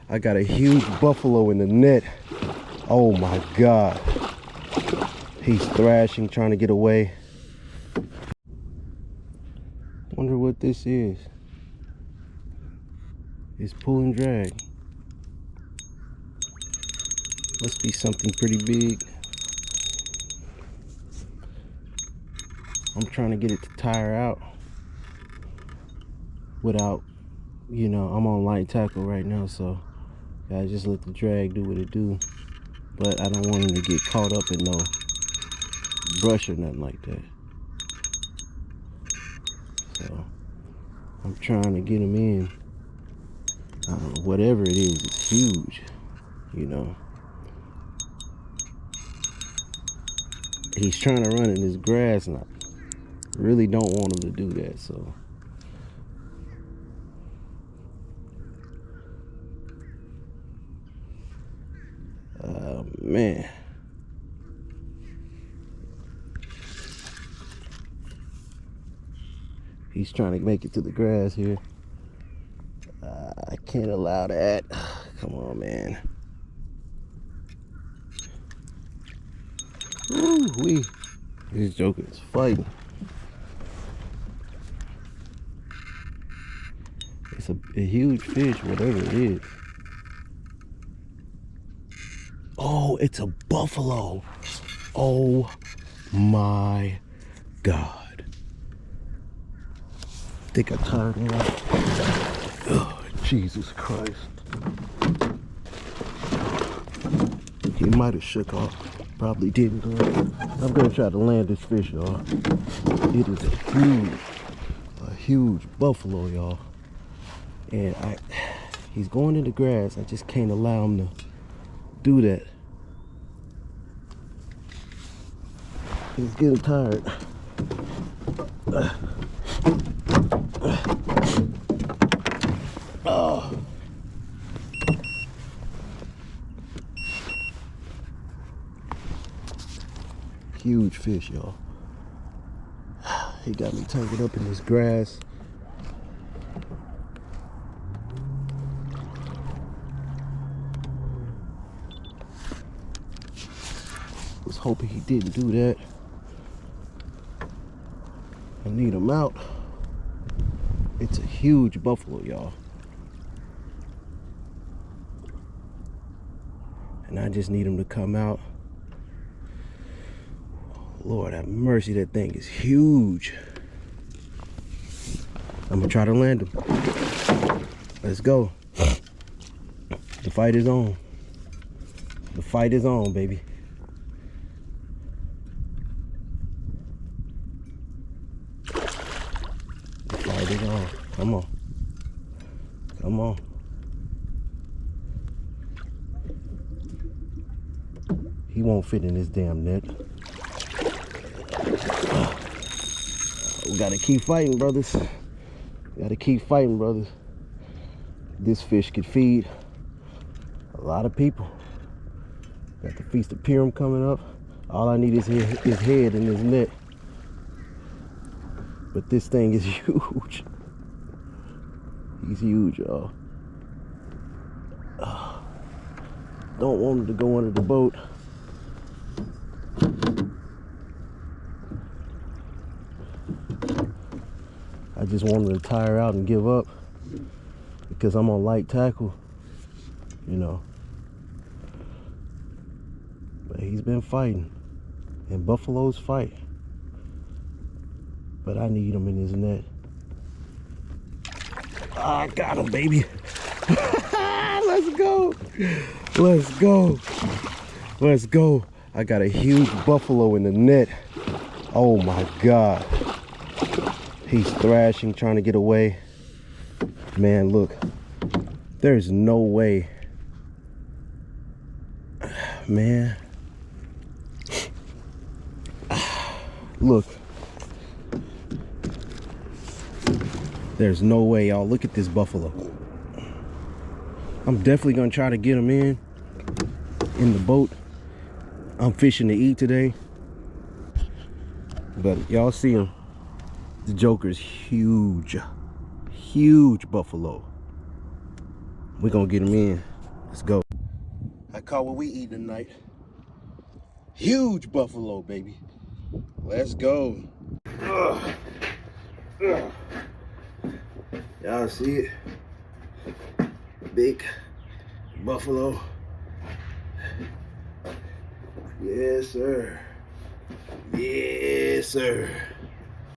I got a huge buffalo in the net. Oh my God. He's thrashing, trying to get away. Wonder what this is. It's pull and drag. Must be something pretty big. I'm trying to get it to tire out without, you know, I'm on light tackle right now, so I just let the drag do what it do. But I don't want him to get caught up in no brush or nothing like that. So I'm trying to get him in. Whatever it is, it's huge, you know. He's trying to run in this grass, and I really don't want him to do that, so. Man. He's trying to make it to the grass here. I can't allow that. Come on, man. Ooh-wee. This joker is fighting. It's a huge fish, whatever it is. Oh, it's a buffalo. Oh my God. I think I tired him out. Oh, Jesus Christ. He might have shook off. Probably didn't. I'm gonna try to land this fish, y'all. It is a huge buffalo, y'all. And he's going in the grass. I just can't allow him to do that. He's getting tired. Oh. Huge fish, y'all. He got me tangled up in this grass. Was hoping he didn't do that. I need him out. It's a huge buffalo, y'all. And I just need him to come out. Lord have mercy, that thing is huge. I'm gonna try to land him. Let's go. The fight is on. The fight is on, baby. The fight is on. Come on. Come on. He won't fit in this damn net. We gotta keep fighting, brothers. Gotta keep fighting, brothers. This fish could feed a lot of people. Got the Feast of Purim coming up. All I need is his head in his net. But this thing is huge. He's huge, y'all. Don't want him to go under the boat. I just want him to tire out and give up because I'm on light tackle, you know. But he's been fighting, and buffaloes fight. But I need him in his net. I got him, baby. Let's go. Let's go. Let's go. I got a huge buffalo in the net. Oh my God. He's thrashing, trying to get away. Man, look. There's no way. Man. Look. There's no way, y'all. Look at this buffalo. I'm definitely gonna try to get him in the boat. I'm fishing to eat today. But y'all see him. The joker's huge. Huge buffalo. We're gonna get him in. Let's go. I caught what we eat tonight. Huge buffalo, baby. Let's go. Ugh. Ugh. Y'all see it? Big buffalo. Yes, sir. Yes, sir.